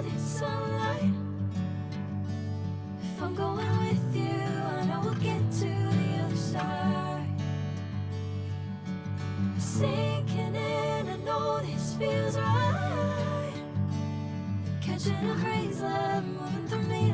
this sunlight. If I'm going with you, I know we'll get to the other side. Sinking in, I know this feels right. Catching a crazy love moving through me